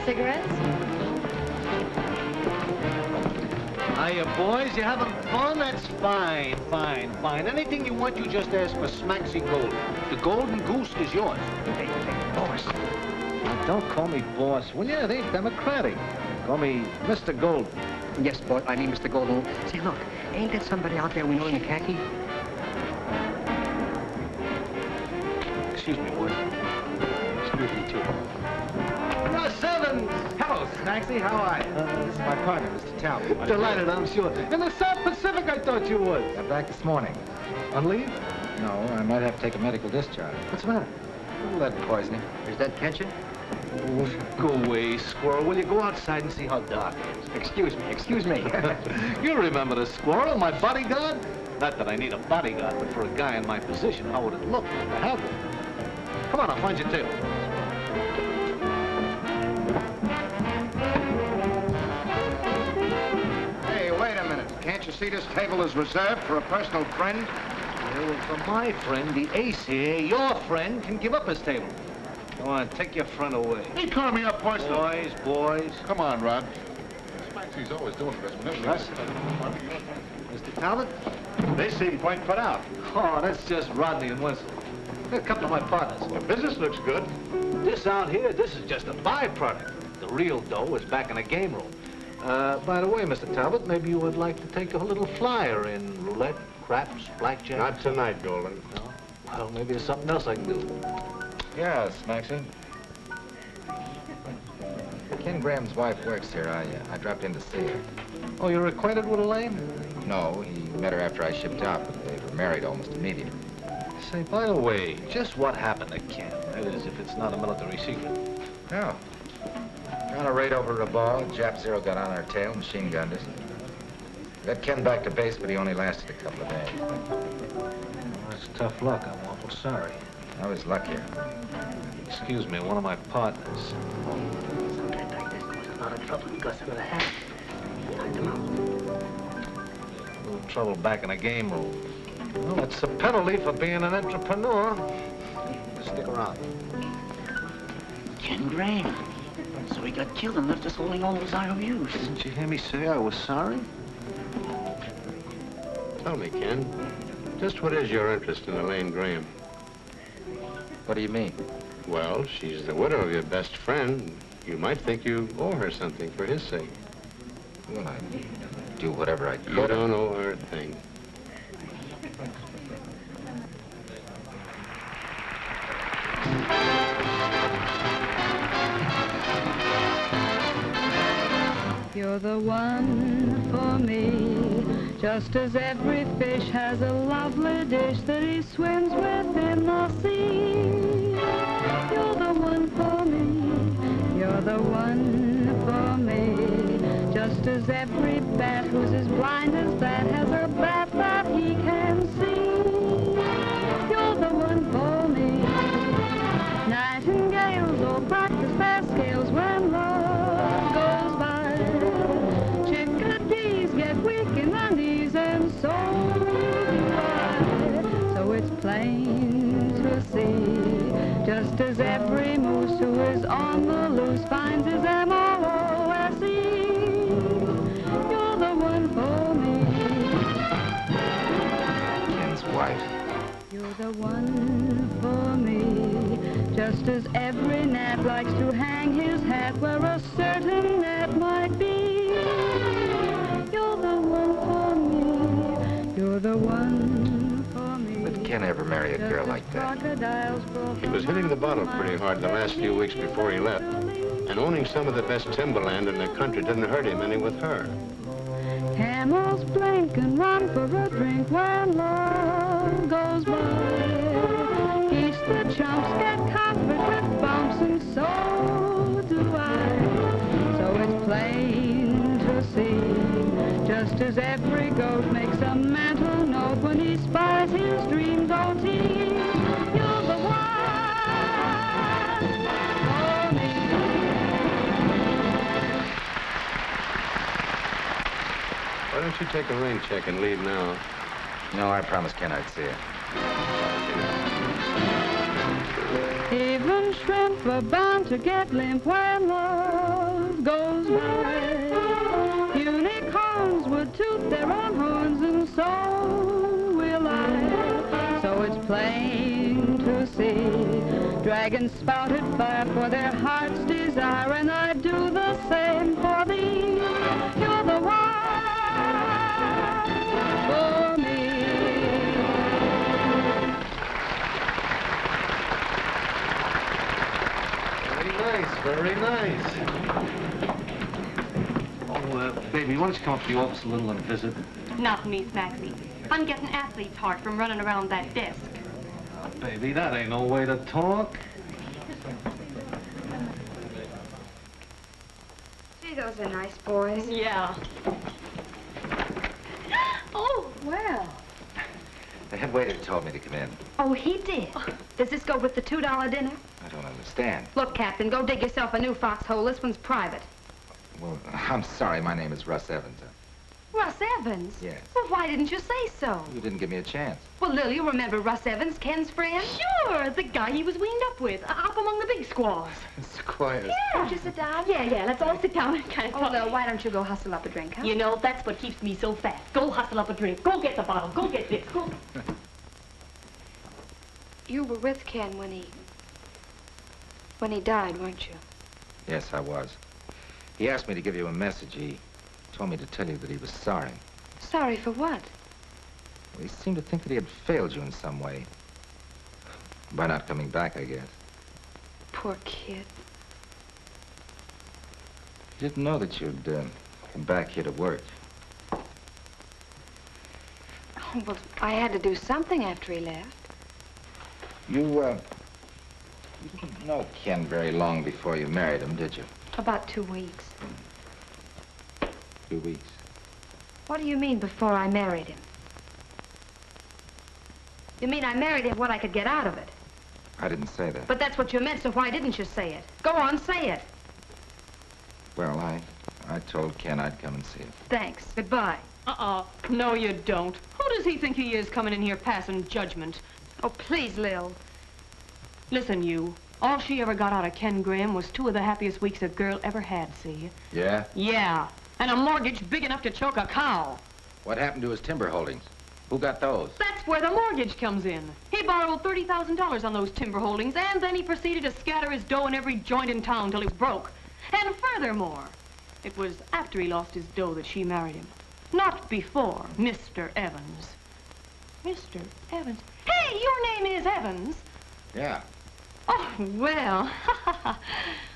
cigarettes? Hiya, boys. You having fun? That's fine, fine, fine. Anything you want, you just ask for Smacksie Golden. The golden goose is yours. Hey, boss. Now, don't call me boss, will you? It ain't democratic. Call me Mr. Golden. Yes, boss, I mean Mr. Golden. Say, look, ain't there somebody out there we know in a khaki? Excuse me, boy. Excuse me, too. Russ Evans! Hello, Smacksie. How are you? This is my partner, Mr. Talbot. Delighted, I'm sure. In the South Pacific, I thought you was. Got back this morning. On leave? No, I might have to take a medical discharge. What's the matter? Lead poisoning. Is that catching? Go away, Squirrel. Will you go outside and see how dark it is? Excuse me, excuse me. You remember the Squirrel, my bodyguard? Not that I need a bodyguard, but for a guy in my position, how would it look to have one? Come on, I'll find your table. Hey, wait a minute. Can't you see this table is reserved for a personal friend? Yeah, well, for my friend, the ace here, your friend, can give up his table. Come on, take your friend away. He called me up personal. Boys. Come on, Rod. Smacksy's always doing this whenever Russ? Mr. Talbot? They seem quite put out. Oh, that's just Rodney and Winslow. They're a couple of my partners. The business looks good. This out here, this is just a byproduct. The real dough is back in the game room. By the way, Mr. Talbot, maybe you would like to take a little flyer in roulette, craps, blackjack? Not tonight, Golden. No? Well, maybe there's something else I can do. Yeah, Smacksie. Ken Graham's wife works here. I dropped in to see her. Oh, you're acquainted with Elaine? No, he met her after I shipped out, but they were married almost immediately. Say, by the way, just what happened to Ken? That is, if it's not a military secret. No. On a raid over a ball, Jap Zero got on our tail, machine gunned us. Got Ken back to base, but he only lasted a couple of days. Well, that's tough luck. I'm awful sorry. I was luckier. Excuse me, one of my partners. Something like this causes a lot of trouble because of the hat. Knocked him out. A little trouble back in the game room. Well, that's a penalty for being an entrepreneur. Stick around. Ken Graham. So he got killed and left us holding all those IOUs. Didn't you hear me say I was sorry? Tell me, Ken, just what is your interest in Elaine Graham? What do you mean? Well, she's the widow of your best friend. You might think you owe her something for his sake. Well, I'd do whatever I could. You don't owe her a thing. You're the one for me, just as every fish has a lovely dish that he swims with in the sea. You're the one for me, you're the one for me, just as every bat who's as blind as that has a bat that he can see. You're the one for me. Nightingales all practice their scales when love goes by. Chickadees get weak in the knees, and so do I. So it's plain to see, just as every moose who is on the loose finds his M-O-O-S-E. You're the one for me. Ken's wife. You're the one for me, just as every gnat likes to hang his hat where a certain net might be. You're the one for me, you're the one for me. Would Ken ever marry a girl like that? He was hitting the bottle pretty hard the last few weeks before he left. And owning some of the best timberland in the country didn't hurt him any with her. Camels blink and run for a drink when love goes by. Geese the chumps get covered with bumps, and so do I. So it's plain to see, just as every goat makes a mental note when he spies his dreams OT. You're the one for me. Why don't you take a rain check and leave now? No, I promised Ken I'd see her. Even shrimp are bound to get limp when love goes by. Unicorns would toot their own horns, and so will I. So it's plain to see, dragons spouted fire for their heart's desire, and I do the same for thee. You're the one for me. Very nice. Oh, baby, why don't you come up to the office a little and visit? Not me, Smacksie. I'm getting athlete's heart from running around that desk. Baby, that ain't no way to talk. Gee, those are nice boys. Yeah. Oh, Well. The head waiter told me to come in. Oh, he did. Does this go with the $2 dinner? I don't understand. Look, Captain, go dig yourself a new foxhole. This one's private. Well, I'm sorry. My name is Russ Evans. Russ Evans? Yes. Well, why didn't you say so? You didn't give me a chance. Well, Lil, you remember Russ Evans, Ken's friend? sure, the guy he was weaned up with, up among the big squaws. Squires. Won't you sit down? Yeah, let's all sit down and kind of Oh, talk. Lil, why don't you go hustle up a drink, huh? You know, that's what keeps me so fast. Go hustle up a drink. Go get the bottle. Go get this. Go. You were with Ken when he died, weren't you? Yes, I was. He asked me to give you a message. He told me to tell you that he was sorry. Sorry for what? Well, he seemed to think that he had failed you in some way. By not coming back, I guess. Poor kid. He didn't know that you'd come back here to work. Oh, well, I had to do something after he left. You didn't know Ken very long before you married him, did you? About 2 weeks. 2 weeks. What do you mean, before I married him? You mean I married him what I could get out of it? I didn't say that. But that's what you meant, so why didn't you say it? Go on, say it. Well, I told Ken I'd come and see him. Thanks. Goodbye. No, you don't. Who does he think he is coming in here passing judgment? Oh, please, Lil. Listen, you. All she ever got out of Ken Graham was 2 of the happiest weeks a girl ever had, see? Yeah? Yeah. And a mortgage big enough to choke a cow. What happened to his timber holdings? Who got those? That's where the mortgage comes in. He borrowed $30,000 on those timber holdings, and then he proceeded to scatter his dough in every joint in town till he was broke. And furthermore, it was after he lost his dough that she married him. Not before, Mr. Evans. Mr. Evans? Hey, your name is Evans. Yeah. Oh, well,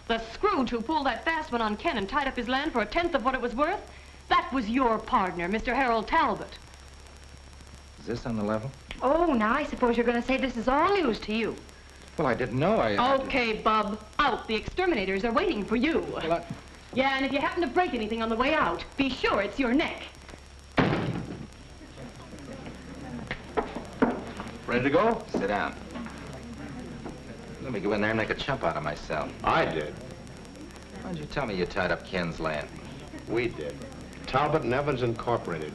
the Scrooge who pulled that fast one on Ken and tied up his land for 1/10 of what it was worth, that was your partner, Mr. Harold Talbot. Is this on the level? Oh, now I suppose you're going to say this is all news to you. Well, I didn't know. Okay, Bub, out. The exterminators are waiting for you. Well, Yeah, and if you happen to break anything on the way out, be sure it's your neck. Ready to go? Sit down. Let me go in there and make a chump out of myself. I did. Why didn't you tell me you tied up Ken's land? We did. Talbot and Evans Incorporated.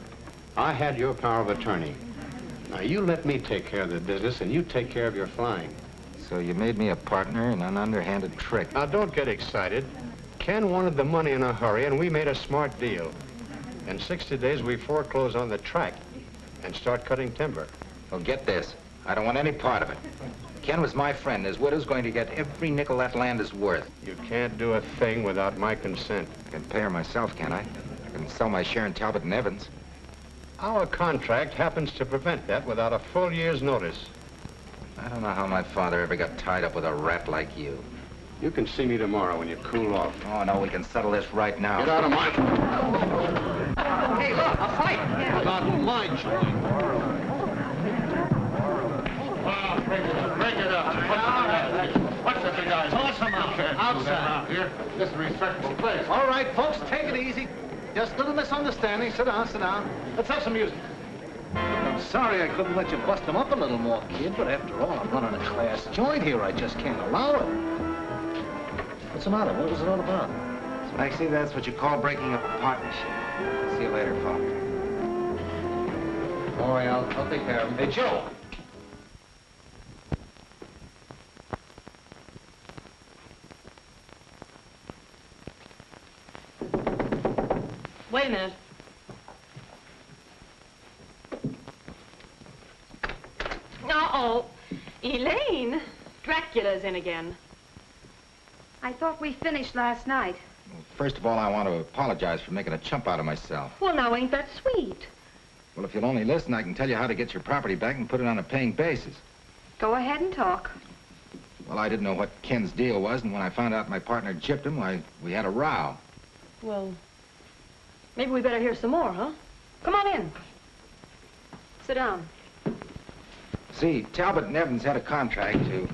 I had your power of attorney. Now, you let me take care of the business, and you take care of your flying. So you made me a partner in an underhanded trick. Now, don't get excited. Ken wanted the money in a hurry, and we made a smart deal. In 60 days, we foreclose on the tract and start cutting timber. Well, get this. I don't want any part of it. Ken was my friend. His widow's going to get every nickel that land is worth. You can't do a thing without my consent. I can pay her myself, can't I? I can sell my share in Talbot and Evans. Our contract happens to prevent that without a full year's notice. I don't know how my father ever got tied up with a rat like you. You can see me tomorrow when you cool off. Oh, no, we can settle this right now. Get out of my... Hey, look, a fight. Not mine, Shirley. Break it up. What's the big guy? Toss him out. Outside. Here, this is a respectable place. All right, folks, take it easy. Just a little misunderstanding. Sit down, sit down. Let's have some music. I'm sorry I couldn't let you bust him up a little more, kid, but after all, I'm running a class joint here. I just can't allow it. What's the matter? What was it all about? Smacksie, that's what you call breaking up a partnership. See you later, Pop. Don't worry, I'll take care of him. Hey, Joe. Wait a minute. Uh-oh. Elaine, Dracula's in again. I thought we finished last night. First of all, I want to apologize for making a chump out of myself. Well, now, ain't that sweet? Well, if you'll only listen, I can tell you how to get your property back and put it on a paying basis. Go ahead and talk. Well, I didn't know what Ken's deal was, and when I found out my partner gypped him, why, we had a row. Well, maybe we better hear some more, huh? Come on in. Sit down. See, Talbot and Evans had a contract to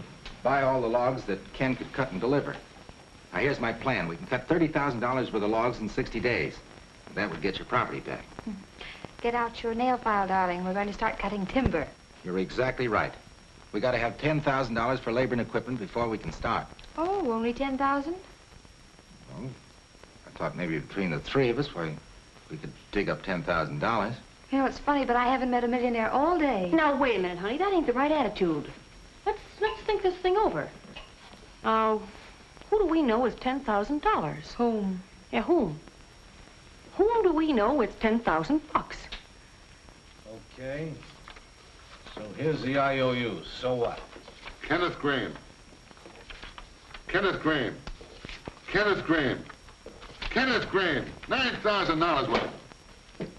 buy all the logs that Ken could cut and deliver. Now, here's my plan. We can cut $30,000 worth of logs in 60 days. That would get your property back. Get out your nail file, darling. We're going to start cutting timber. You're exactly right. We got to have $10,000 for labor and equipment before we can start. Oh, only 10,000? Well, I thought maybe between the three of us, we could dig up $10,000. You know, it's funny, but I haven't met a millionaire all day. Now, wait a minute, honey. That ain't the right attitude. Let's think this thing over. Now, who do we know is $10,000? Whom? Yeah, whom? Whom do we know it's 10,000 bucks? Okay. So here's the IOUs. So what? Kenneth Graham. Kenneth Graham. Kenneth Graham. Kenneth Graham. $9,000 worth.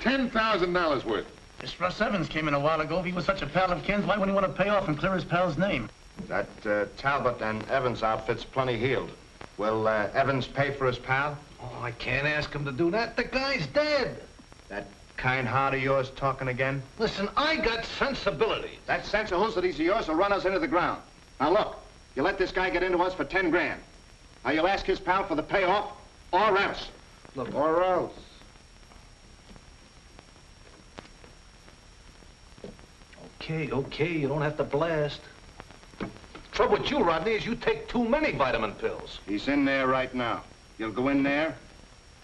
$10,000 worth. This Russ Evans came in a while ago. If he was such a pal of Ken's, why wouldn't he want to pay off and clear his pal's name? That Talbot and Evans outfit's plenty healed. Will Evans pay for his pal? Oh, I can't ask him to do that. The guy's dead. That kind heart of yours talking again? Listen, I got sensibilities. That sense of hoosledies of yours will run us into the ground. Now look, you let this guy get into us for 10 grand. Now you'll ask his pal for the payoff, or else. Look, Or else. okay, you don't have to blast. Trouble with you, Rodney, is you take too many vitamin pills. He's in there right now. You'll go in there,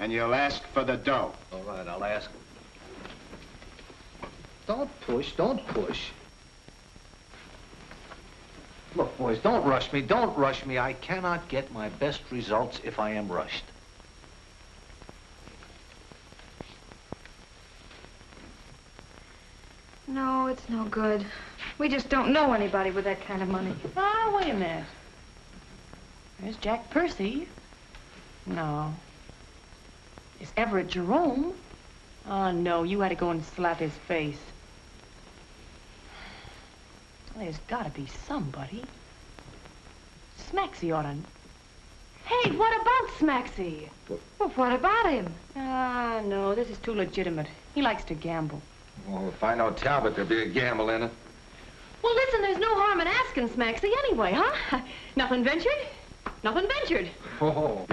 and you'll ask for the dough. All right, I'll ask him. Don't push, don't push. Look, boys, don't rush me. I cannot get my best results if I am rushed. No, it's no good. We just don't know anybody with that kind of money. Ah, wait a minute. There's Jack Percy. No. Is Everett Jerome? Oh, no, you had to go and slap his face. There's got to be somebody. Smacksie ought to... Hey, what about Smacksie? Well, what about him? Ah, no, this is too legitimate. He likes to gamble. Well, if I know Talbot, there'll be a gamble in it. Well, listen, there's no harm in asking Smacksie anyway, huh? Nothing ventured, nothing ventured. Oh.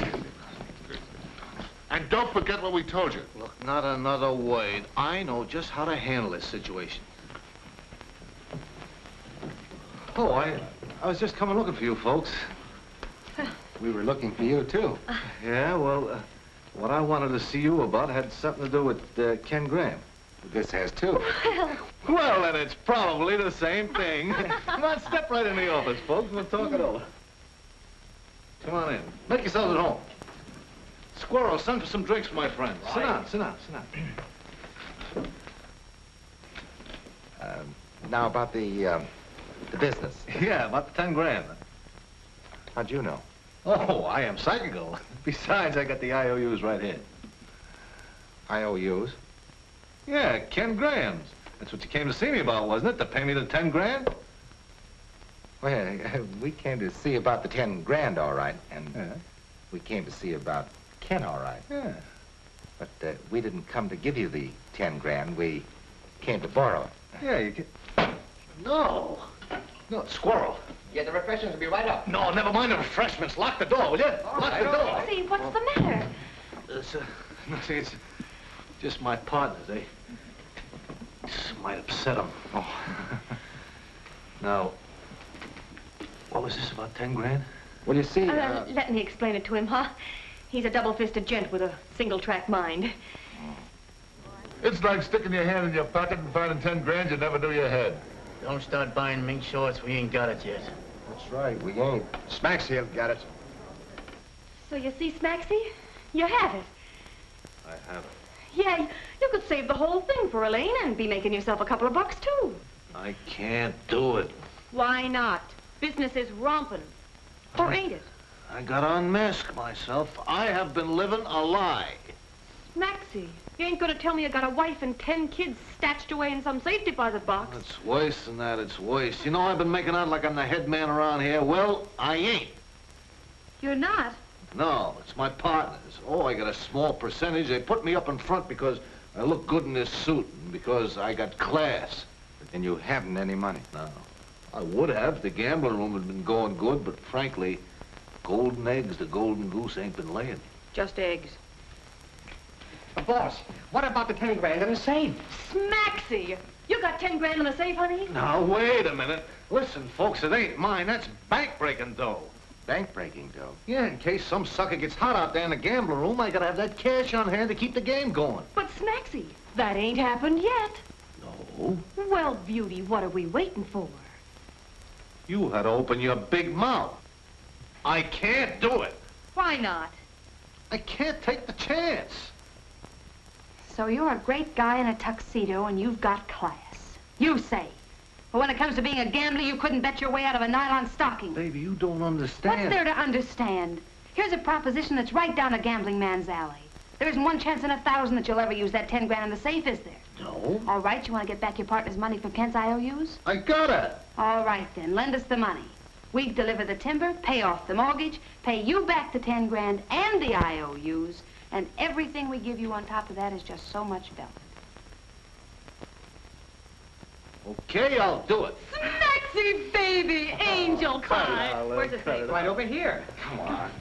And don't forget what we told you. Look, not another word. I know just how to handle this situation. Oh, I was just coming looking for you folks. We were looking for you, too. Yeah, well, what I wanted to see you about had something to do with Ken Graham. This has, too. Well, then it's probably the same thing. Come on, step right in the office, folks. We'll talk it over. Come on in. Make yourselves at home. Squirrel, send for some drinks for my friends. Sit down, sit down, sit down. Now about the business. Yeah, about the 10 grand. How'd you know? Oh, I am psychical. Besides, I got the IOUs right here. IOUs? Yeah, Ken Graham's. That's what you came to see me about, wasn't it? To pay me the 10 grand? Well, we came to see about the 10 grand, all right. And Yeah. we came to see about Ken, all right. Yeah. But we didn't come to give you the 10 grand. We came to borrow it. Yeah, you can... No. No, Squirrel. Yeah, the refreshments will be right up. No, never mind the refreshments. Lock the door, will you? Lock the door. See, what's the matter? No, see, it's just my partners. They might upset them. Oh. Now, what was this about 10 grand? Well, you see... Let me explain it to him, huh? He's a double-fisted gent with a single-track mind. It's like sticking your hand in your pocket and finding 10 grand you never do your head. Don't start buying mink shorts. We ain't got it yet. That's right, we ain't. Smacksie will get it. So you see, Smacksie? You have it. I haven't. Yeah, you could save the whole thing for Elaine and be making yourself a couple of bucks, too. I can't do it. Why not? Business is romping. Or ain't it? I gotta unmask myself. I have been living a lie. Smacksie, you ain't gonna tell me you got a wife and 10 kids stashed away in some safe deposit box. It's worse than that, it's worse. You know, I've been making out like I'm the head man around here. Well, I ain't. You're not? No, it's my partners. Oh, I got a small percentage. They put me up in front because I look good in this suit and because I got class. And you haven't any money. No. I would have. The gambling room had been going good, but frankly, golden eggs, the golden goose ain't been laying. Just eggs. Boss, what about the 10 grand in the safe? Smacksie! You got 10 grand in the safe, honey? Now, wait a minute. Listen, folks, it ain't mine. That's bank-breaking dough. Bank-breaking dough? Yeah, in case some sucker gets hot out there in the gambling room, I gotta have that cash on hand to keep the game going. But Smacksie, that ain't happened yet. No. Well, beauty, what are we waiting for? You had to open your big mouth. I can't do it. Why not? I can't take the chance. So you're a great guy in a tuxedo and you've got class. You say. But when it comes to being a gambler, you couldn't bet your way out of a nylon stocking. Baby, you don't understand. What's there to understand? Here's a proposition that's right down a gambling man's alley. There isn't one chance in 1,000 that you'll ever use that 10 grand in the safe, is there? No. All right, you want to get back your partner's money from Kent's IOUs? I gotta. All right, then. Lend us the money. We deliver the timber, pay off the mortgage, pay you back the 10 grand and the IOUs, and everything we give you on top of that is just so much velvet. Okay, I'll do it. Smacksie, baby, angel pie. Where's the safe? Right over here. Come on.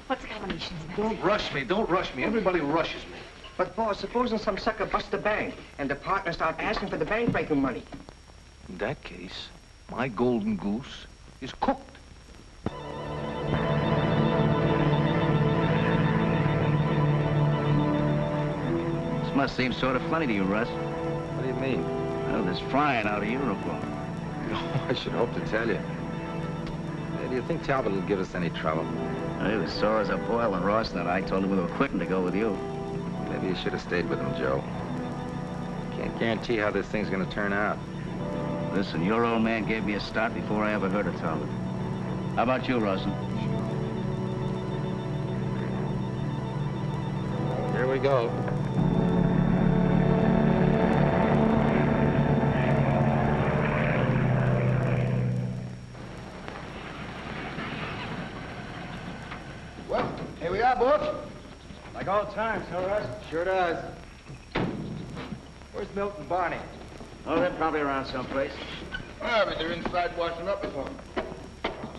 What's the combination, Smacksie? Don't rush me. Don't rush me. Everybody rushes me. But, boss, supposing some sucker busts the bank and the partners start asking for the bank-breaking money. In that case, my golden goose is cooked. This must seem sort of funny to you, Russ. What do you mean? Well, this frying out of uniform. Oh, I should hope to tell you. Do you think Talbot will give us any trouble? Well, he was sore as a boil when Ross and I told him we were quitting to go with you. Maybe you should have stayed with him, Joe. Can't guarantee how this thing's gonna turn out. Listen, your old man gave me a start before I ever heard of Talbot. How about you, Russell? Here we go. Well, here we are, boss. Like old times, huh, Russ? Sure does. Where's Milt and Barney? Oh, they're probably around someplace. Ah, but they're inside washing up or something.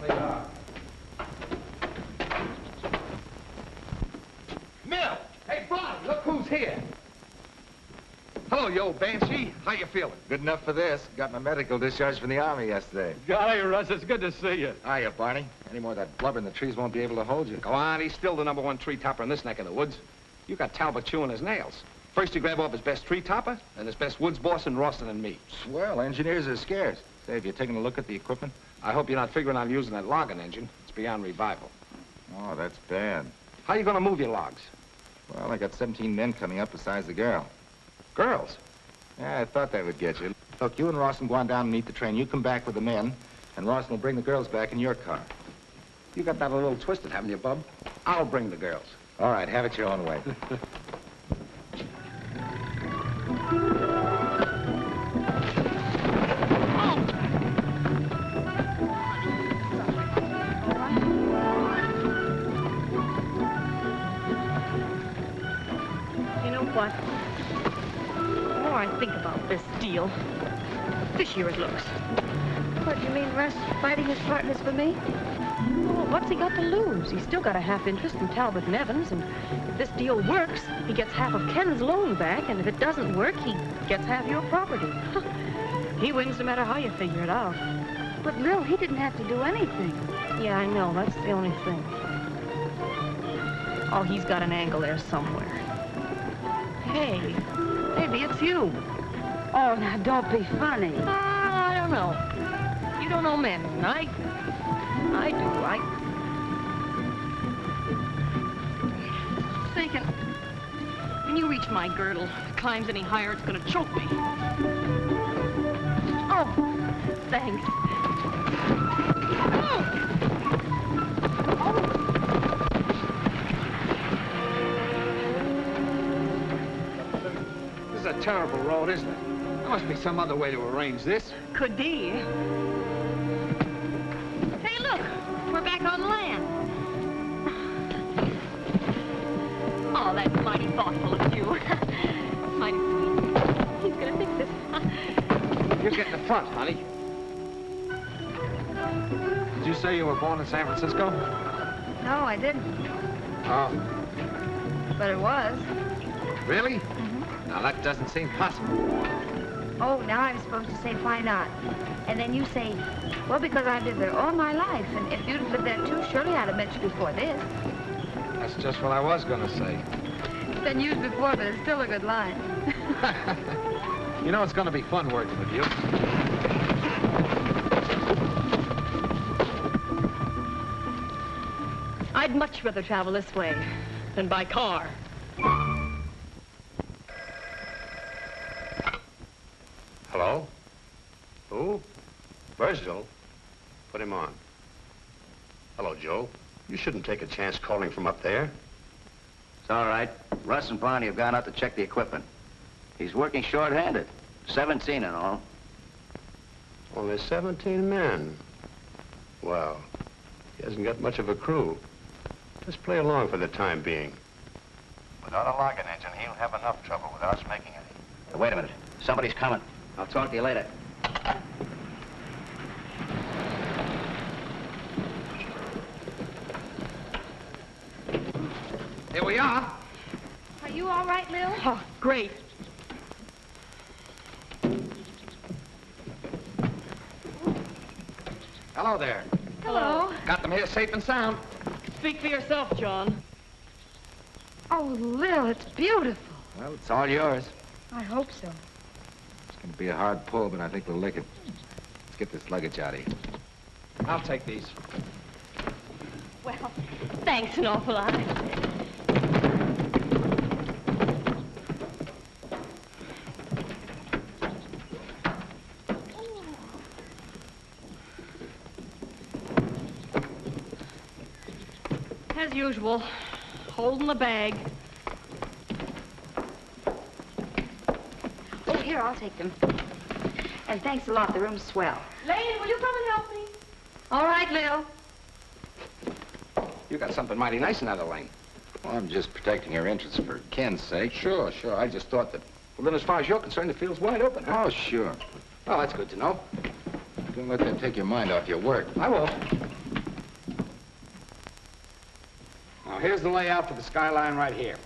They are. Mill! Hey, Barney, look who's here. Hello, you old banshee. How you feeling? Good enough for this. Got my medical discharge from the Army yesterday. Golly, Russ, it's good to see you. Hiya, Barney. Any more of that blubber in the trees won't be able to hold you. Go on, he's still the #1 tree topper in this neck of the woods. You got Talbot chewing his nails. First you grab off his best tree topper, then his best woods boss in Rawson and me. Swell, engineers are scarce. Say, have you taken a look at the equipment? I hope you're not figuring on using that logging engine. It's beyond revival. Oh, that's bad. How you gonna move your logs? Well, I got 17 men coming up besides the girl. Girls? Yeah, I thought that would get you. Look, you and Rawson go on down and meet the train. You come back with the men, and Rawson will bring the girls back in your car. You got that a little twisted, haven't you, bub? I'll bring the girls. All right, have it your own way. You know what? The more I think about this deal, fishier it looks. What, you mean Russ fighting his partners for me? Well, what's he got to lose? He's still got a half interest in Talbot and Evans, and if this deal works, he gets half of Ken's loan back, and if it doesn't work, he gets half your property. He wins no matter how you figure it out. But, Lil, he didn't have to do anything. Yeah, I know. That's the only thing. Oh, he's got an angle there somewhere. Hey, maybe it's you. Oh, now, don't be funny. I don't know. You don't know men. I do. Say, Watch my girdle. If it climbs any higher, it's gonna choke me. Oh, thanks. This is a terrible road, isn't it? There must be some other way to arrange this. Could be. Hey, look. We're back on land. Oh, that's mighty thoughtful of you. Mighty sweet. He's gonna fix it. You get in the front, honey. Did you say you were born in San Francisco? No, I didn't. Oh. But it was. Really? Now, that doesn't seem possible. Oh, now I'm supposed to say, why not? And then you say, well, because I've lived there all my life. And if you'd have lived there too, surely I'd have met you before this. That's just what I was gonna say. It's been used before, but it's still a good line. You know, it's gonna be fun working with you. I'd much rather travel this way than by car. Hello? Who? Virgil? Put him on. Hello, Joe. You shouldn't take a chance calling from up there. It's all right. Russ and Barney have gone out to check the equipment. He's working short-handed. 17 in all. Only 17 men. Well, he hasn't got much of a crew. Just play along for the time being. Without a logging engine, he'll have enough trouble without us making any. Hey, wait a minute. Somebody's coming. I'll talk to you later. Here we are. Are you all right, Lil? Oh, great. Hello there. Hello. Got them here safe and sound. Speak for yourself, John. Oh, Lil, it's beautiful. Well, it's all yours. I hope so. It's going to be a hard pull, but I think we'll lick it. Let's get this luggage out of here. I'll take these. Well, thanks an awful lot. As usual, holding the bag. Oh, here, I'll take them. And thanks a lot, the room's swell. Lane, will you come and help me? All right, Lil. You got something mighty nice in that, Elaine. Well, I'm just protecting your interests for Ken's sake. Sure. I just thought that. Well, then, as far as you're concerned, the field's wide open, huh? Oh, sure. Well, that's good to know. Don't let that take your mind off your work. I will. Now, here's the layout for the skyline right here.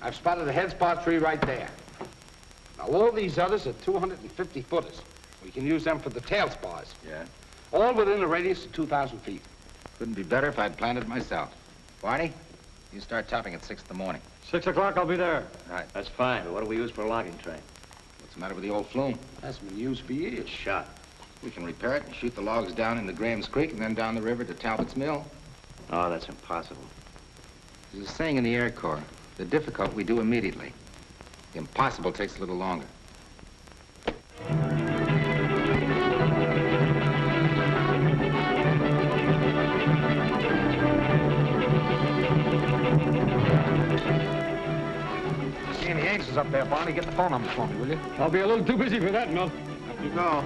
I've spotted a head spot tree right there. Now, all these others are 250 footers. We can use them for the tail spars. Yeah? All within a radius of 2,000 feet. Couldn't be better if I'd planted myself. Barney, you start topping at 6 in the morning. 6 o'clock, I'll be there. Right. That's fine, but what do we use for a logging train? What's the matter with the old flume? That's been used for years. Shot. We can repair it and shoot the logs down into Graham's Creek and then down the river to Talbot's Mill. Oh, that's impossible. There's a saying in the Air Corps, the difficult we do immediately. The impossible takes a little longer. See any answers up there, Barney? Get the phone number for me, will you? I'll be a little too busy for that, Milt. Up you go.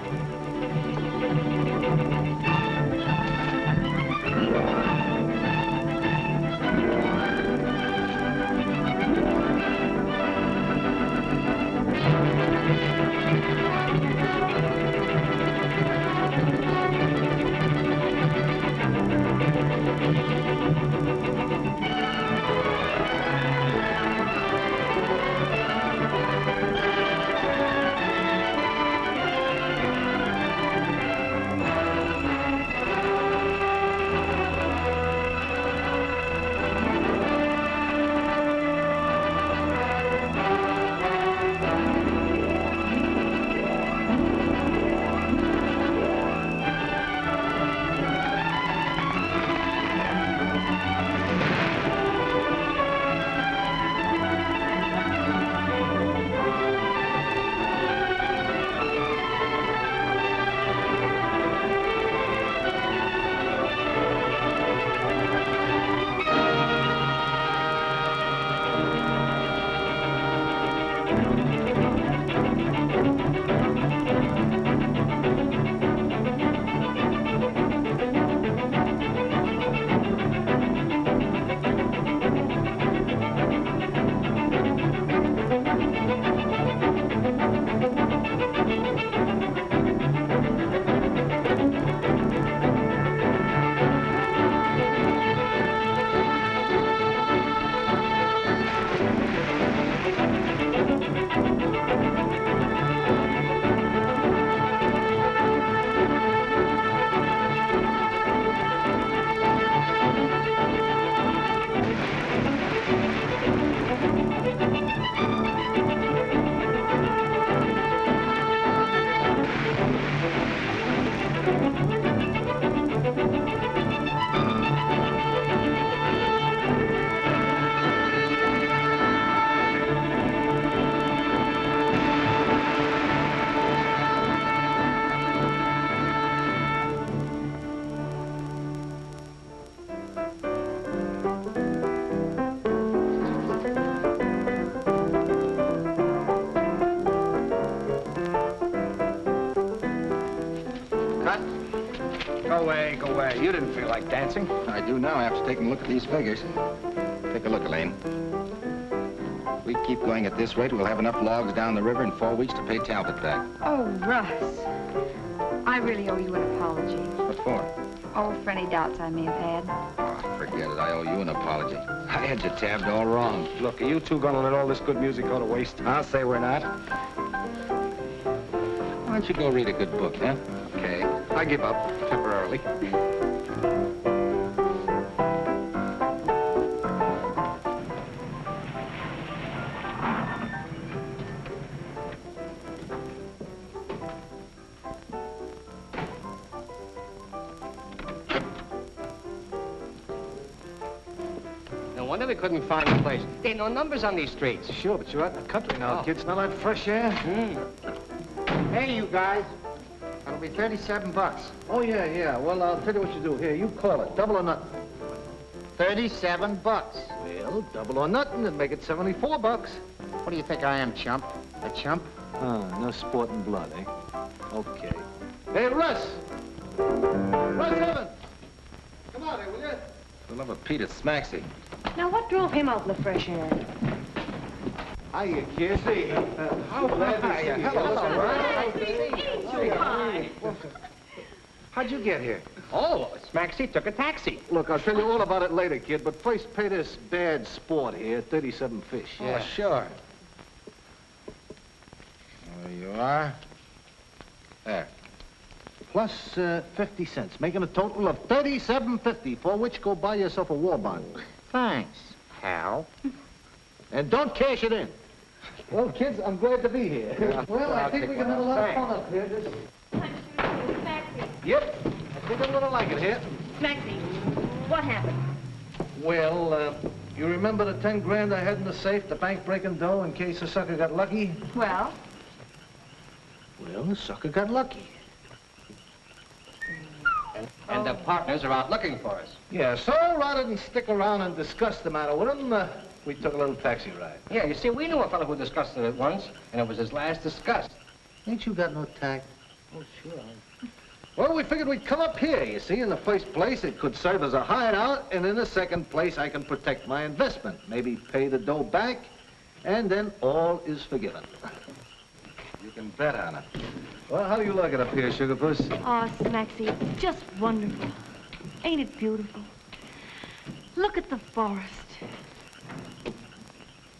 Go away, go away. You didn't feel like dancing. I do now after taking a look at these figures. Take a look, Elaine. If we keep going at this rate, we'll have enough logs down the river in 4 weeks to pay Talbot back. Oh, Russ. I really owe you an apology. What for? Oh, for any doubts I may have had. Oh, forget it. I owe you an apology. I had you tabbed all wrong. Look, are you two gonna let all this good music go to waste? I'll say we're not. Why don't you go read a good book, huh? Okay, I give up, temporarily. No wonder we couldn't find the place. There ain't no numbers on these streets. Sure, but you're out in the country now, kid. Smell that fresh air? Hey, you guys. That'll be 37 bucks. Oh, yeah. Well, I'll tell you what you do. Here, you call it. Double or nothing. 37 bucks. Well, double or nothing and make it 74 bucks. What do you think I am, chump? A chump? No sporting blood, eh? Okay. Hey, Russ! Russ Evans! Come out here, will you? For the love of Pete, it's Smacksie. Now, what drove him out in the fresh air? Hiya, kid. See, how glad to see you. Hello. How'd you get here? Oh, Smacksie took a taxi. Look, I'll tell you all about it later, kid, but first pay this bad sport here, 37 fish. Yeah, sure. There you are. There. Plus 50 cents, making a total of $37.50, for which go buy yourself a war bond. Thanks, pal. And don't cash it in. Well, kids, I'm glad to be here. Yeah. Well, I think we can have a lot of fun up here. Yep, I think I'm gonna like it here. Smacksie, what happened? Well, you remember the 10 grand I had in the safe, the bank breaking dough in case the sucker got lucky? Well? Well, the sucker got lucky. And the partners are out looking for us. Yeah, so rather than stick around and discuss the matter with him, we took a little taxi ride. Yeah, you see, we knew a fellow who discussed it at once, and it was his last disgust. Ain't you got no tact? Oh, sure. Well, we figured we'd come up here, you see. In the first place, it could serve as a hideout, and in the second place, I can protect my investment. Maybe pay the dough back, and then all is forgiven. You can bet on it. Well, how do you like it up here, Sugar Puss? Oh, Smacksie, it's just wonderful. Ain't it beautiful? Look at the forest.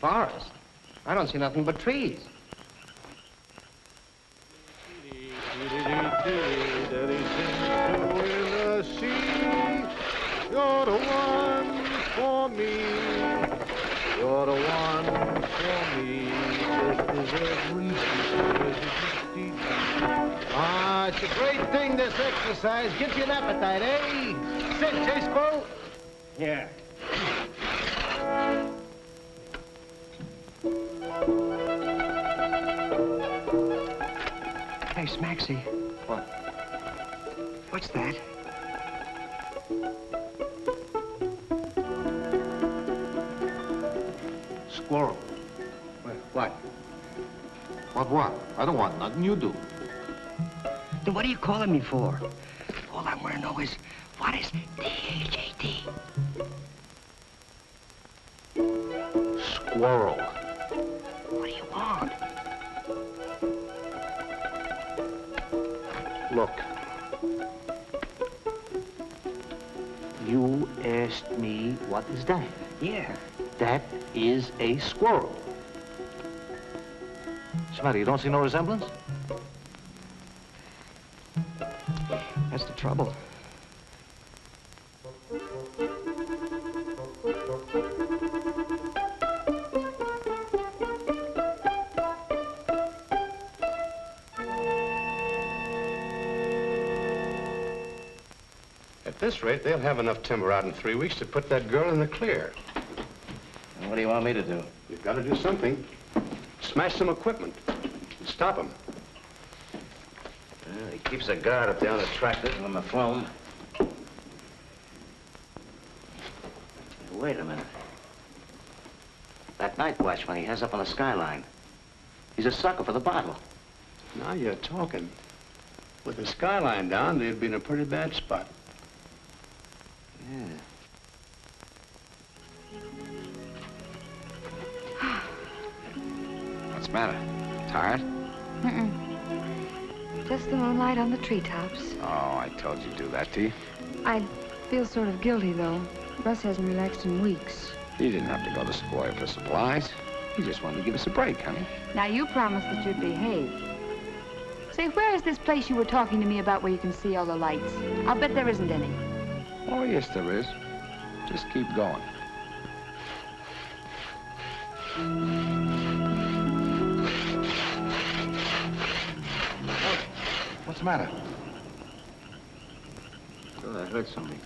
Forest? I don't see nothing but trees. You're the one for me. You're the one for me. Just as every Ah, it's a great thing, this exercise. Gives you an appetite, eh? Sit, Chase Squirrel. Yeah. Hey, Smacksie. What? What's that? Squirrel. What? What? I don't want nothing. You do. Then what are you calling me for? All I want to know is, what is D-H-A-T? Squirrel. What do you want? Look. You asked me, what is that? Yeah. That is a squirrel. What's the matter? You don't see no resemblance? That's the trouble. At this rate, they'll have enough timber out in 3 weeks to put that girl in the clear. And what do you want me to do? You've got to do something. Smash some equipment. Stop him. Well, he keeps a guard up there on the tractor on the phone. Wait a minute. That night watchman he has up on the skyline. He's a sucker for the bottle. Now you're talking. With the skyline down, they'd be in a pretty bad spot. Yeah. What's the matter? Tired? Mm-mm. Just the moonlight on the treetops. Oh, I told you to do that to you. I feel sort of guilty, though. Russ hasn't relaxed in weeks. You didn't have to go to Squirrel for supplies. You just wanted to give us a break, honey. Now, you promised that you'd behave. Say, where is this place you were talking to me about where you can see all the lights? I'll bet there isn't any. Oh, yes, there is. Just keep going. Oh, what's the matter? Thought I heard something.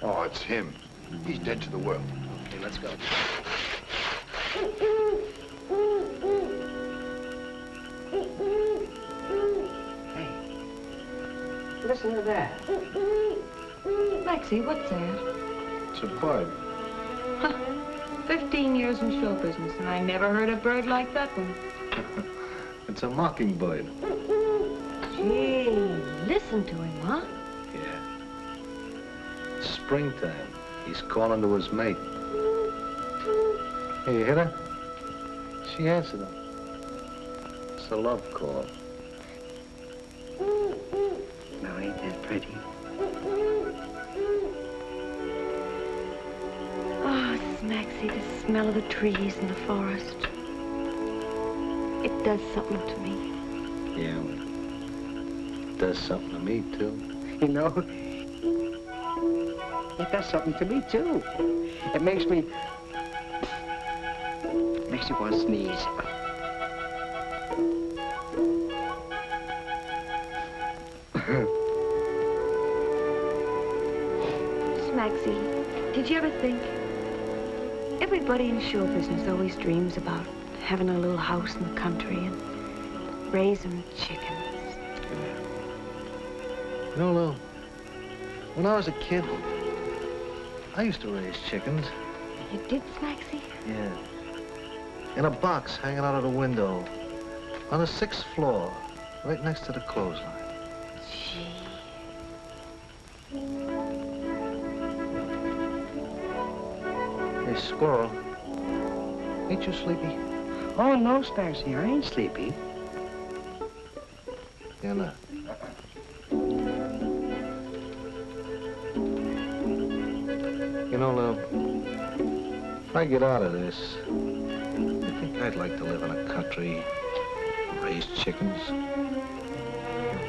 Oh, it's him. He's dead to the world. Okay, let's go. Hey, listen to that. Smacksie, what's that? It's a bird. Huh. 15 years in show business, and I never heard a bird like that one. It's a mockingbird. Gee, listen to him, huh? Yeah. It's springtime. He's calling to his mate. Hey, you hit her? She answered him. It's a love call. Now, ain't that pretty? Oh, Smacksie, the smell of the trees in the forest. It does something to me. Yeah. It does something to me, too. You know, it does something to me, too. It makes me want to sneeze. Smacksie, did you ever think? Everybody in show business always dreams about having a little house in the country and raising chickens. You know, Lil, when I was a kid, I used to raise chickens. You did, Smacksie? Yeah. In a box hanging out of the window on the 6th floor, right next to the clothesline. Gee. Hey, Squirrel, ain't you sleepy? Oh, no, Smacksie, I ain't sleepy. You're not. You know, Lil, if I get out of this, I think I'd like to live in a country, raise chickens.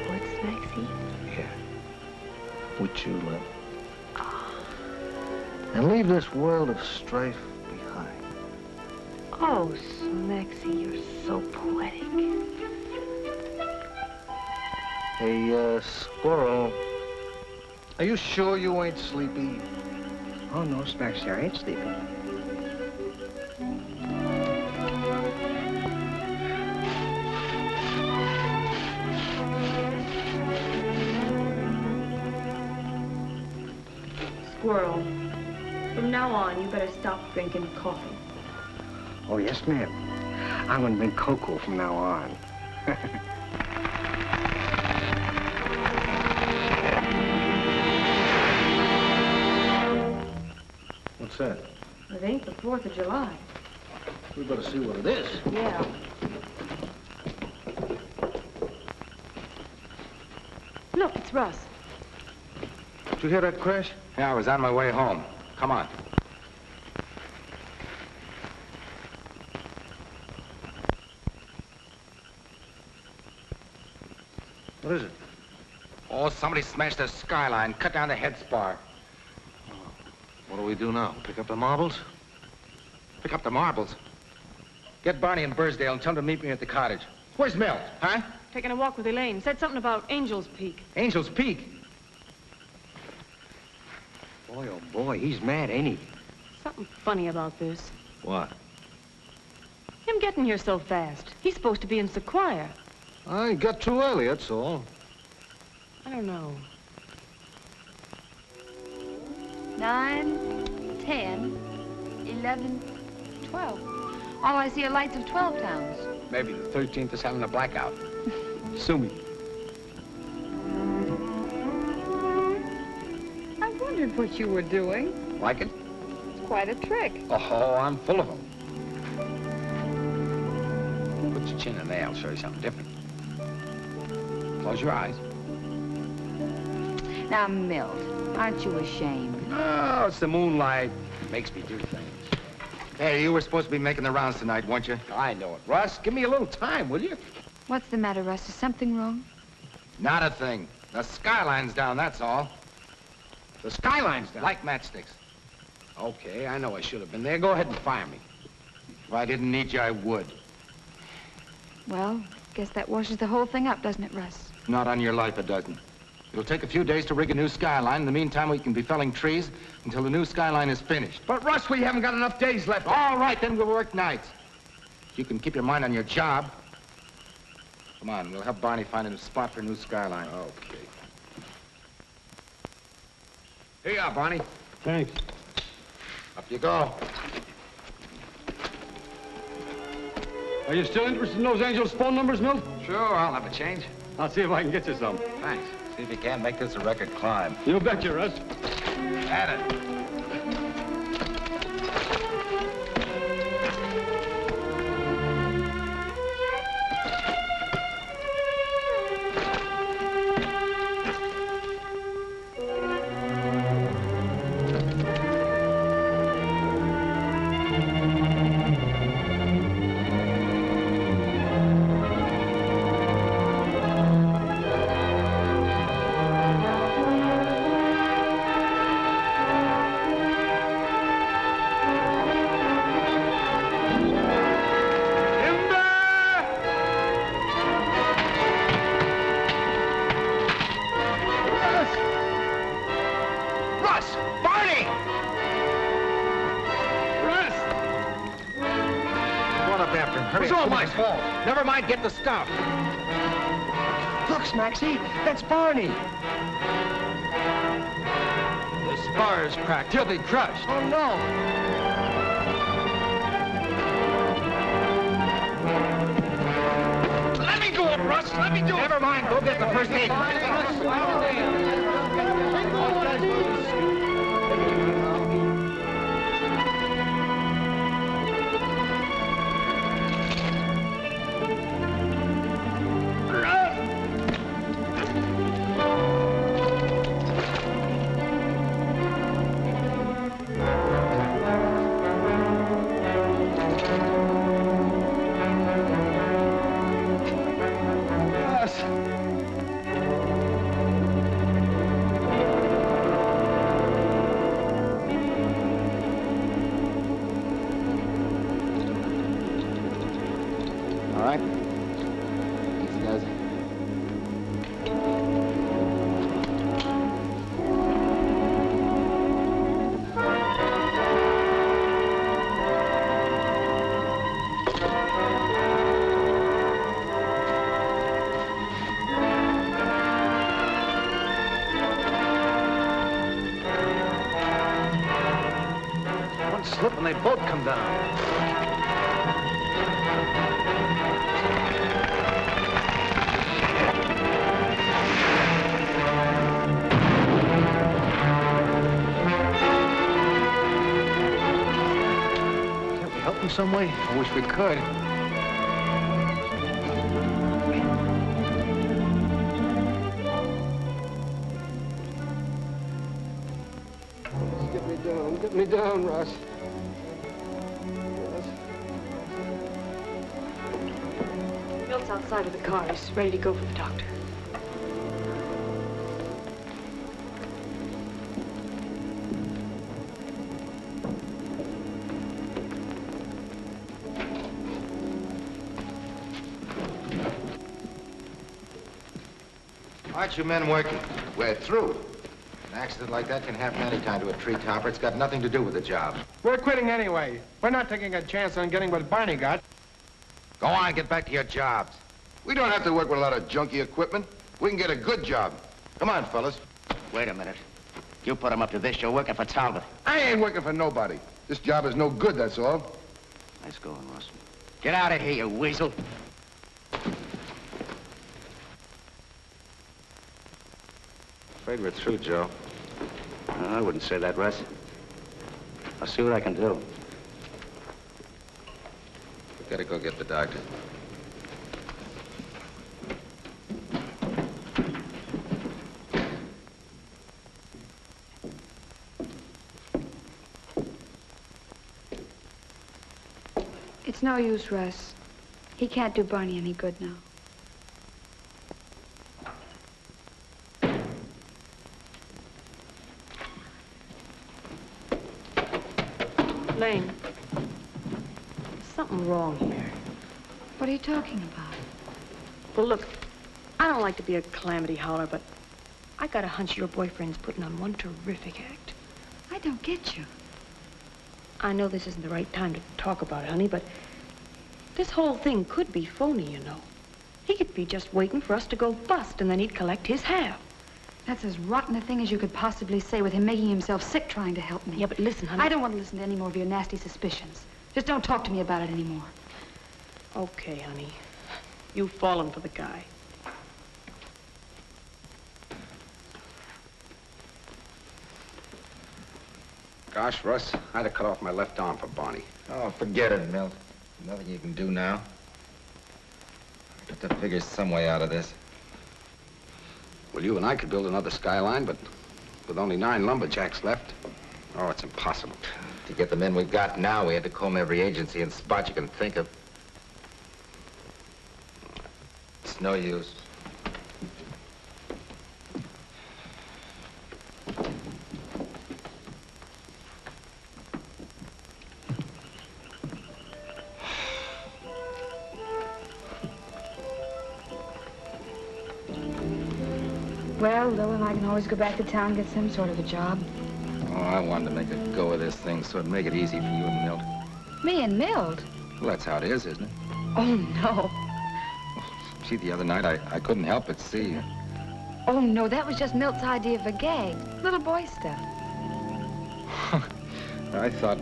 What, Smacksie? Yeah. With you, Lil. And leave this world of strife behind. Oh, Smacksie, you're so poetic. Hey, Squirrel, are you sure you ain't sleepy? Oh, no, Smacksie, I ain't sleepy. Squirrel, from now on, you better stop drinking coffee. Oh, yes, ma'am. I'm gonna drink cocoa from now on. What's that? It ain't the 4th of July. We better see what it is. Yeah. Look, it's Russ. Did you hear that crash? Yeah, I was on my way home. Come on. What is it? Oh, somebody smashed the skyline, cut down the head spar. What do we do now? Pick up the marbles? Pick up the marbles. Get Barney and Bursdale and tell them to meet me at the cottage. Where's Milt, huh? Taking a walk with Elaine. Said something about Angel's Peak. Angel's Peak. Boy, oh, boy, he's mad, ain't he? Something funny about this. What? Him getting here so fast. He's supposed to be in Sequoia. I got too early, that's all. I don't know. 9, 10, 11, 12. All I see are lights of 12 towns. Maybe the 13th is having a blackout. Sue me. I wondered what you were doing. Like it? It's quite a trick. Oh, I'm full of them. Put your chin in there, I'll show you something different. Close your eyes. Now, Milt, aren't you ashamed? No, it's the moonlight. It makes me do things. Hey, you were supposed to be making the rounds tonight, weren't you? I know it. Russ, give me a little time, will you? What's the matter, Russ? Is something wrong? Not a thing. The skyline's down, that's all. The skyline's down. Like matchsticks. Okay, I know I should have been there. Go ahead and fire me. If I didn't need you, I would. Well, guess that washes the whole thing up, doesn't it, Russ? Not on your life, it doesn't. It'll take a few days to rig a new skyline. In the meantime, we can be felling trees until the new skyline is finished. But, Russ, we haven't got enough days left. All right, then we'll work nights. You can keep your mind on your job. Come on, we'll help Barney find a new spot for a new skyline. Okay. Here you are, Barney. Thanks. Up you go. Are you still interested in those Angels' phone numbers, Milt? Sure, I'll have a change. I'll see if I can get you some. Thanks. See if you can make this a record climb. You betcha, Russ. At it. Never mind, get the stuff. Look, Smacksie, that's Barney. The spar is cracked. He'll be crushed. Oh, no. Let me do it, Russ. Let me do it. Never mind. Go get the first aid. Slip and they both come down. Can't we help him some way? I wish we could. Get me down, Russ. Milt's outside of the car. He's ready to go for the doctor. Aren't you men working? We're through. An accident like that can happen any time to a tree topper. It's got nothing to do with the job. We're quitting anyway. We're not taking a chance on getting what Barney got. Go on, get back to your jobs. We don't have to work with a lot of junky equipment. We can get a good job. Come on, fellas. Wait a minute. You put him up to this, you're working for Talbot. I ain't working for nobody. This job is no good, that's all. Nice going, Russ. Get out of here, you weasel. Afraid we're through, Joe. I wouldn't say that, Russ. I'll see what I can do. We gotta go get the doctor. It's no use, Russ. He can't do Barney any good now. Elaine, there's something wrong here. What are you talking about? Well, look, I don't like to be a calamity howler, but I got a hunch your boyfriend's putting on one terrific act. I don't get you. I know this isn't the right time to talk about it, honey, but this whole thing could be phony, you know. He could be just waiting for us to go bust, and then he'd collect his half. That's as rotten a thing as you could possibly say with him making himself sick trying to help me. Yeah, but listen, honey. I don't want to listen to any more of your nasty suspicions. Just don't talk to me about it anymore. Okay, honey. You've fallen for the guy. Gosh, Russ, I'd have cut off my left arm for Barney. Oh, forget it, Milt. Nothing you can do now. I have to figure some way out of this. Well, you and I could build another skyline, but with only 9 lumberjacks left, oh, it's impossible. To get the men we've got now, we had to comb every agency and spot you can think of. It's no use. Well, Lil and I can always go back to town and get some sort of a job. Oh, I wanted to make a go of this thing so it'd make it easy for you and Milt. Me and Milt? Well, that's how it is, isn't it? Oh, no. See, the other night, I couldn't help but see you. Oh, no, that was just Milt's idea of a gag. Little boy stuff. I thought...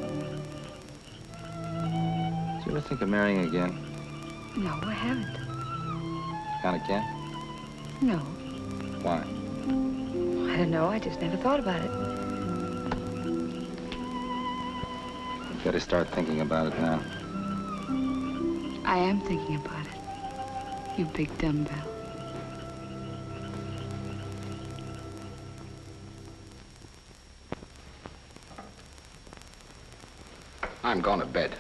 Did you ever think of marrying again? No, I haven't. Kinda can't? No. Why? I don't know. I just never thought about it. You better start thinking about it now. I am thinking about it. You big dumbbell. I'm going to bed.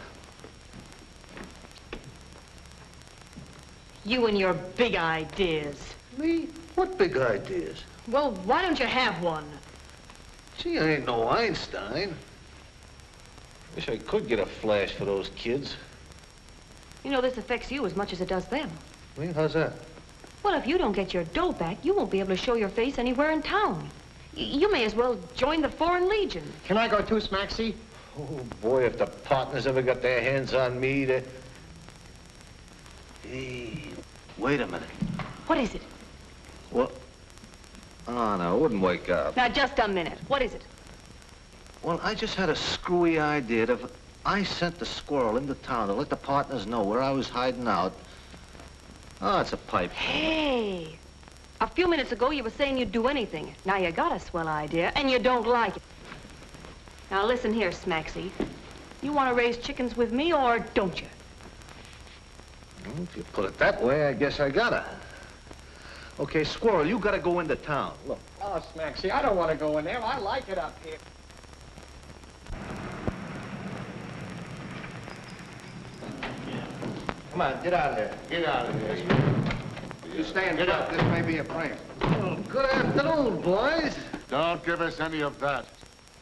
You and your big ideas. Me? What big ideas? Well, why don't you have one? Gee, I ain't no Einstein. Wish I could get a flash for those kids. You know, this affects you as much as it does them. I mean, how's that? Well, if you don't get your dough back, you won't be able to show your face anywhere in town. You may as well join the Foreign Legion. Can I go too, Smacksie? Oh, boy, if the partners ever got their hands on me, they... Hey, wait a minute. What is it? What? Oh, no, I wouldn't wake up. Now, just a minute. What is it? Well, I just had a screwy idea that if I sent the Squirrel into town to let the partners know where I was hiding out. Oh, it's a pipe. Hey, a few minutes ago you were saying you'd do anything. Now you got a swell idea, and you don't like it. Now listen here, Smacksie. You want to raise chickens with me, or don't you? Well, if you put it that way, I guess I gotta. Okay, Squirrel, you gotta go into town. Look. Oh, Smacksie, I don't want to go in there. I like it up here. Come on, get out of there. Get out of there. You stay in front. This may be a prank. Oh, good afternoon, boys. Don't give us any of that.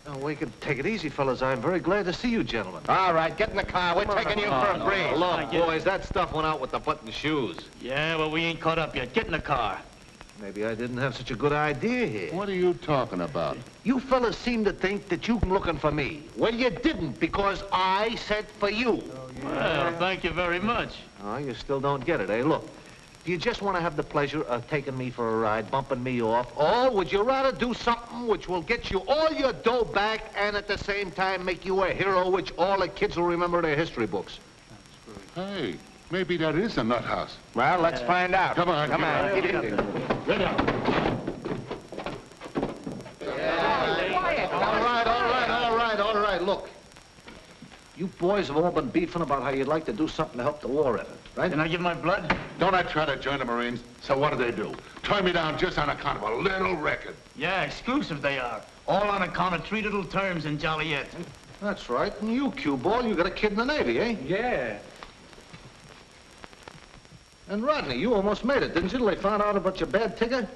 Oh, we can take it easy, fellas. I'm very glad to see you, gentlemen. All right, get in the car. We're taking you for a breeze. Look, boys, that stuff went out with the button shoes. Yeah, but we ain't caught up yet. Get in the car. Maybe I didn't have such a good idea here. What are you talking about? You fellas seem to think that you're looking for me. Well, you didn't, because I sent for you. Well, thank you very much. Oh, you still don't get it, eh? Look, do you just want to have the pleasure of taking me for a ride, bumping me off, or would you rather do something which will get you all your dough back and at the same time make you a hero which all the kids will remember in their history books? Hey, maybe that is a nut house. Well, let's find out. Come on. Come on. Get in. Get up. All right. Look. You boys have all been beefing about how you'd like to do something to help the war effort, right? Can I give my blood? Don't I try to join the Marines? So what do? Turn me down just on account of a little record. Yeah, exclusive they are. All on account of 3 little terms in Joliet. That's right. And you, cue ball, you got a kid in the Navy, eh? Yeah. And Rodney, you almost made it, didn't you, till they found out about your bad ticker?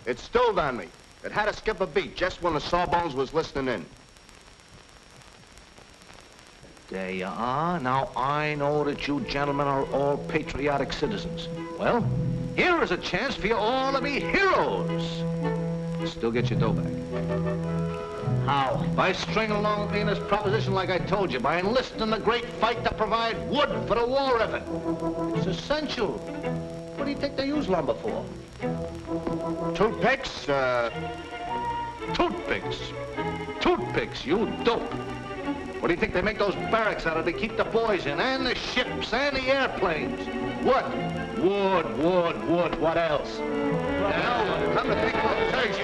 It stilled on me. It had to skip a beat just when the Sawbones was listening in. There you are. Now I know that you gentlemen are all patriotic citizens. Well, here is a chance for you all to be heroes. Still get your dough back. How? By stringing along with me in this proposition like I told you, by enlisting in the great fight to provide wood for the war effort. It's essential. What do you think they use lumber for? Toothpicks, Toothpicks, you dope. What do you think they make those barracks out of to keep the boys in, and the ships, and the airplanes? Wood. Wood. What else? Come to think of it,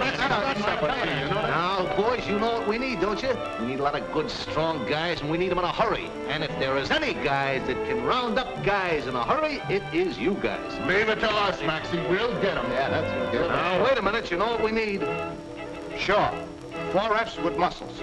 Now, boys, you know what we need, don't you? We need a lot of good, strong guys, and we need them in a hurry. And if there is any guys that can round up guys in a hurry, it is you guys. Leave it to us, Smacksie. We'll get them. Yeah, that's it. Now, wait a minute. You know what we need? Sure. 4 F's with muscles.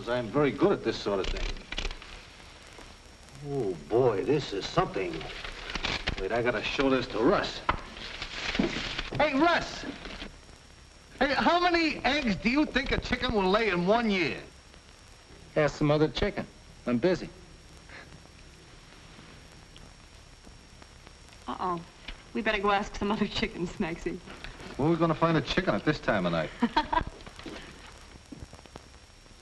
I'm very good at this sort of thing. Oh, boy, this is something. Wait, I gotta show this to Russ. Hey, Russ! Hey, how many eggs do you think a chicken will lay in 1 year? Ask some other chicken. I'm busy. Uh-oh. We better go ask some other chickens, Smacksie. Where are we gonna find a chicken at this time of night?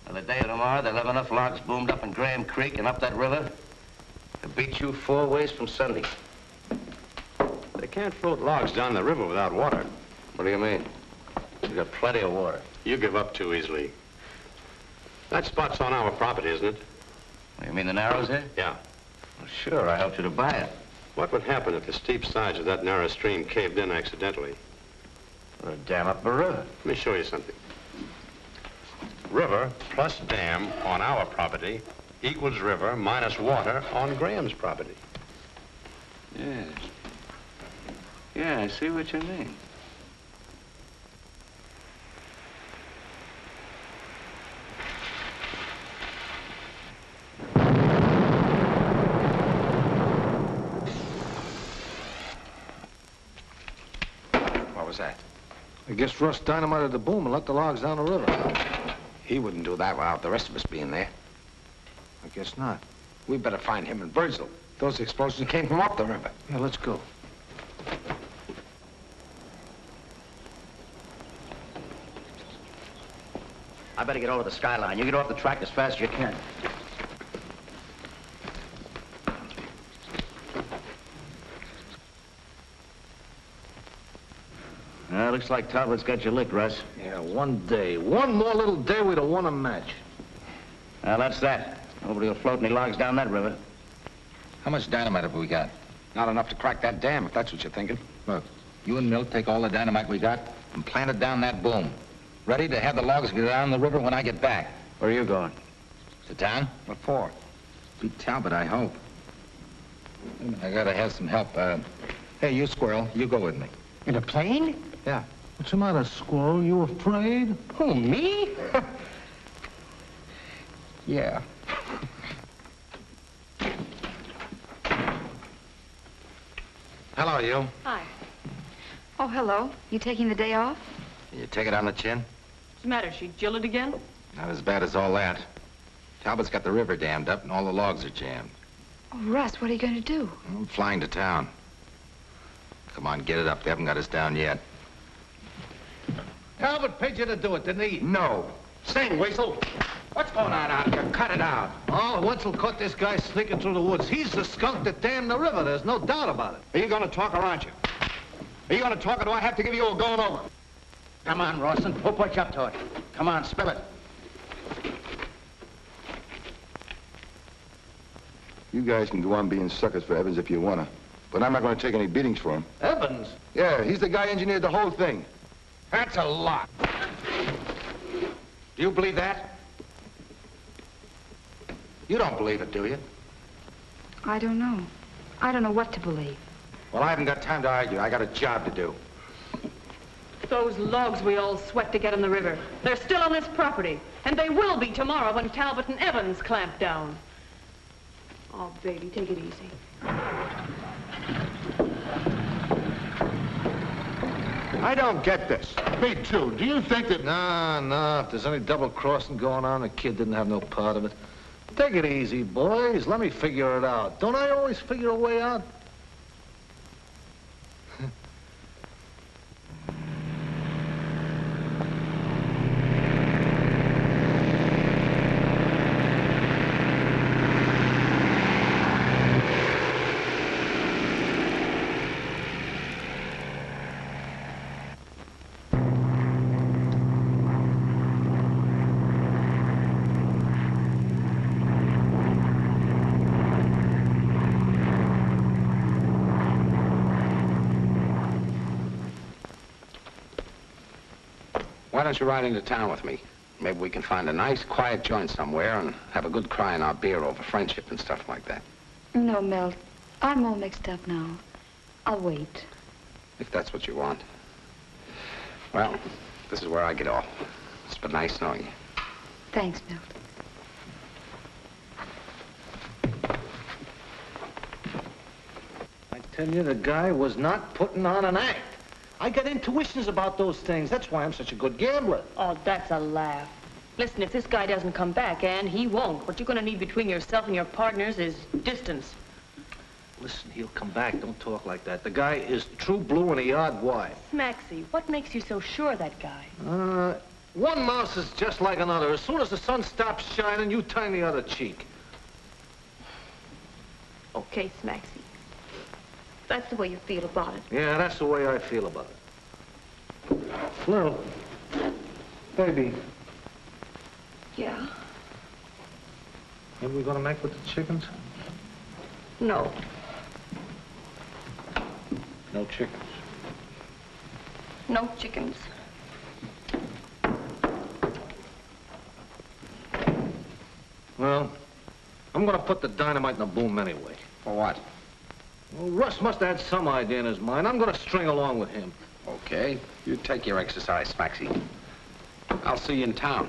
Well, the day of tomorrow, they'll have enough logs boomed up in Graham Creek and up that river to beat you 4 ways from Sunday. They can't float logs down the river without water. What do you mean? We've got plenty of water. You give up too easily. That spot's on our property, isn't it? You mean the Narrows here? Yeah. Well, sure, I helped you to buy it. What would happen if the steep sides of that narrow stream caved in accidentally? Well, dam up the river. Let me show you something. River plus dam on our property equals river minus water on Graham's property. Yes. Yeah, I see what you mean. What was that? I guess Russ dynamited the boom and let the logs down the river. He wouldn't do that without the rest of us being there. I guess not. We better find him and Birdsell. Those explosions came from up the river. Yeah, let's go. I better get over the skyline. You get off the track as fast as you can. Looks like Talbot's got you licked, Russ. Yeah, one day. One more little day we'd have won a match. Well, that's that. Nobody will float any logs down that river. How much dynamite have we got? Not enough to crack that dam, if that's what you're thinking. Look, you and Milt take all the dynamite we got and plant it down that boom. Ready to have the logs go down the river when I get back. Where are you going? To town? What for? Beat Talbot, I hope. I gotta have some help. Hey, you, Squirrel, you go with me. In a plane? Yeah. What's the matter, Squirrel? You afraid? Who, me? Yeah. Hello, you. Hi. Oh, hello. You taking the day off? You take it on the chin? What's the matter? She jilted again? Not as bad as all that. Talbot's got the river dammed up and all the logs are jammed. Oh, Russ, what are you going to do? I'm flying to town. Come on, get it up. They haven't got us down yet. Talbot paid you to do it, didn't he? No. Sing, Weasel. What's going on out here? Cut it out. Oh, Wetzel caught this guy sneaking through the woods. He's the skunk that dammed the river. There's no doubt about it. Are you going to talk or aren't you? Are you going to talk or do I have to give you a going over? Come on, Rawson. We'll put you up to it. Come on, spill it. You guys can go on being suckers for Evans if you wanna, but I'm not gonna take any beatings for him. Evans? Yeah, he's the guy engineered the whole thing. That's a lot. Do you believe that? You don't believe it, do you? I don't know. I don't know what to believe. Well, I haven't got time to argue. I got a job to do. Those logs we all sweat to get in the river. They're still on this property. And they will be tomorrow when Talbot and Evans clamp down. Oh, baby, take it easy. I don't get this. Me too. Do you think that... Nah. If there's any double-crossing going on, the kid didn't have no part of it. Take it easy, boys. Let me figure it out. Don't I always figure a way out? Why don't you ride into town with me? Maybe we can find a nice, quiet joint somewhere and have a good cry in our beer over friendship and stuff like that. No, Milt. I'm all mixed up now. I'll wait. If that's what you want. Well, this is where I get off. It's been nice knowing you. Thanks, Milt. I tell you, the guy was not putting on an act. I got intuitions about those things. That's why I'm such a good gambler. Oh, that's a laugh. Listen, if this guy doesn't come back, and he won't, what you're going to need between yourself and your partners is distance. Listen, he'll come back. Don't talk like that. The guy is true blue and a yard wide. Smacksie, what makes you so sure of that guy? One mouse is just like another. As soon as the sun stops shining, you turn the other cheek. Okay, Smacksie. That's the way you feel about it. Yeah, that's the way I feel about it. Lil, baby. Yeah? Maybe we're gonna make with the chickens? No. No chickens. No chickens. Well, I'm gonna put the dynamite in the boom anyway. For what? Well, Russ must have had some idea in his mind. I'm gonna string along with him. Okay. You take your exercise, Smacksie. I'll see you in town.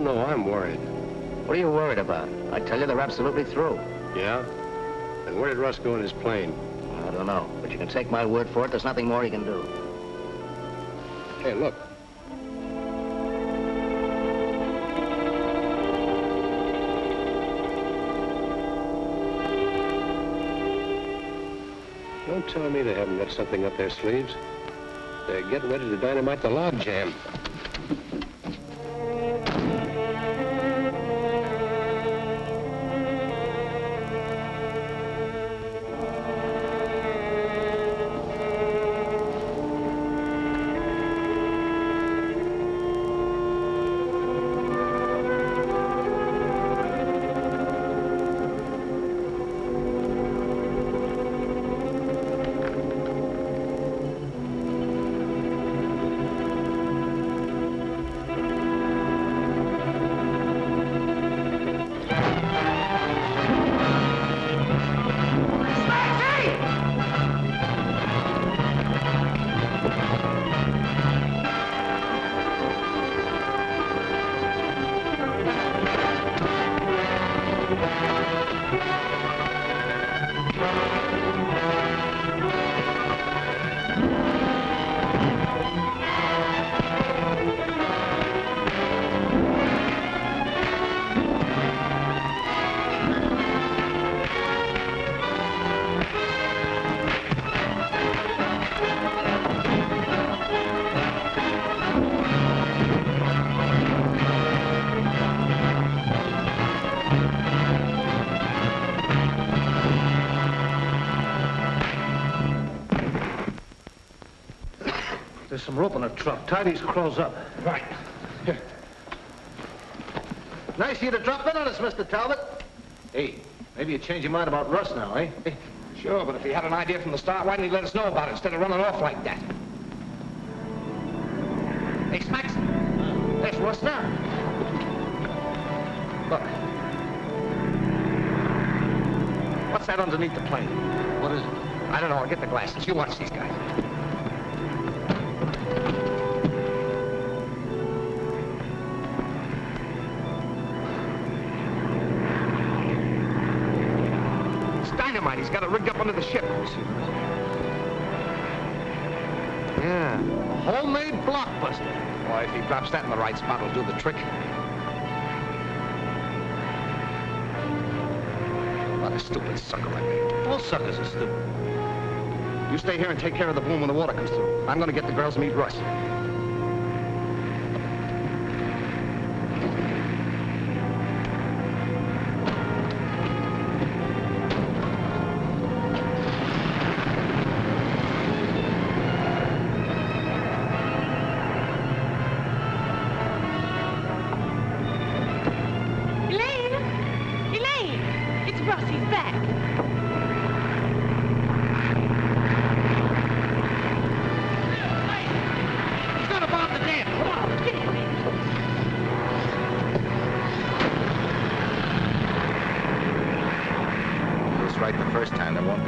don't know. I'm worried. What are you worried about? I tell you they're absolutely through. Yeah? And where did Russ go in his plane? I don't know, but you can take my word for it. There's nothing more he can do. Hey, look. Don't tell me they haven't got something up their sleeves. They're getting ready to dynamite the log jam. There's some rope in the truck. Tie these crows up. Right. Here. Nice of you to drop in on us, Mr. Talbot. Hey, maybe you changed your mind about Russ now, eh? Hey, sure, but if he had an idea from the start, why didn't he let us know about it instead of running off like that? Hey, Smacksie. There's Russ now. Look. What's that underneath the plane? What is it? I don't know. I'll get the glasses. You watch these guys. Dynamite. He's got it rigged up under the ship. Yeah, a homemade blockbuster. Boy, if he drops that in the right spot, it'll do the trick. What a stupid sucker like me. All suckers are stupid. You stay here and take care of the boom when the water comes through. I'm gonna get the girls to meet Russ.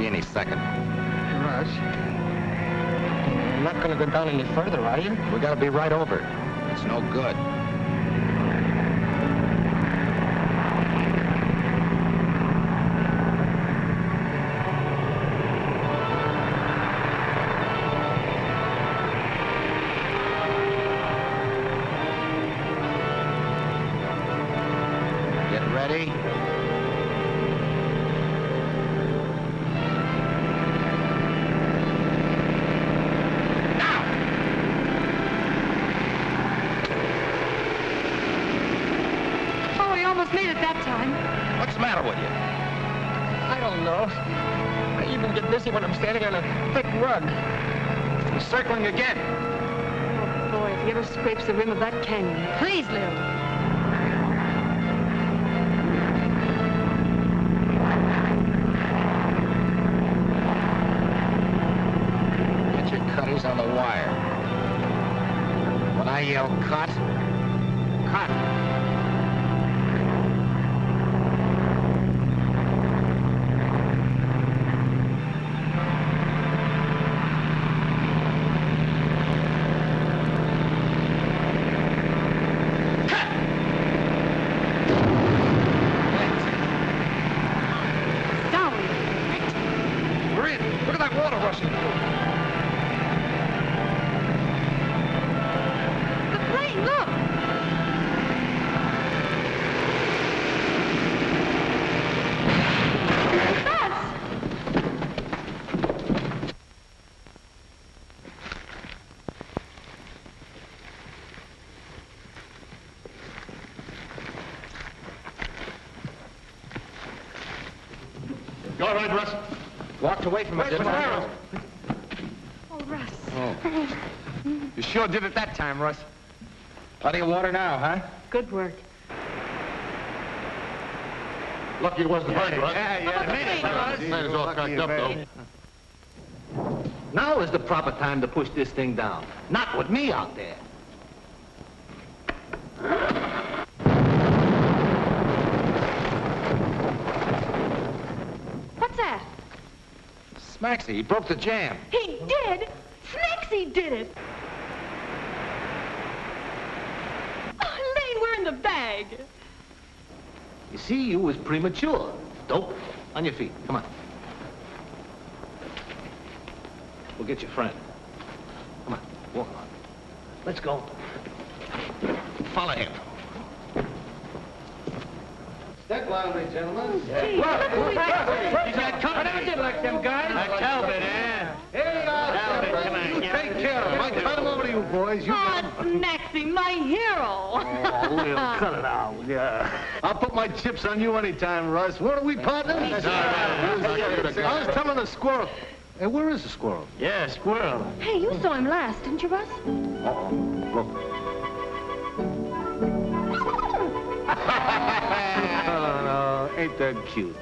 Any second. Russ, you're not going to go down any further, are you? We got to be right over it. It's no good. Get ready. Made it that time. What's the matter with you? I don't know. I even get dizzy when I'm standing on a thick rug. We're circling again. Oh, boy, if he ever scrapes the rim of that canyon. Please, Lil. Get your cutters on the wire. When I yell cut, cut. Look at that water rushing through. The plane, look! You all right, Russ? Walked away from it, didn't I? Oh, Russ. Oh. You sure did it that time, Russ. Plenty of water now, huh? Good work. Lucky it wasn't hurt, Russ. Yeah. Man's all cocked up, though. Now is the proper time to push this thing down. Not with me out there. What's that? Smacksie, he broke the jam. He did? Smacksie did it! Oh, Elaine, we're in the bag. You see, you was premature. Dope. On your feet. Come on. We'll get your friend. Come on. Walk on. Let's go. Follow him. Step lively, gentlemen. Gee, look who we got. You got company. I never did like them guys. Talbot, eh? Hey, Talbot, come on. you take care of him. I turn him over to you boys. You Oh, Smacksie, my hero. Oh, we'll cut it out, yeah. I'll put my chips on you anytime, Russ. What are we, partners? I was telling the squirrel. Hey, where is the squirrel? Yeah, Squirrel. Hey, you saw him last, didn't you, Russ? Uh-oh. Look. Oh, no. Ain't that cute?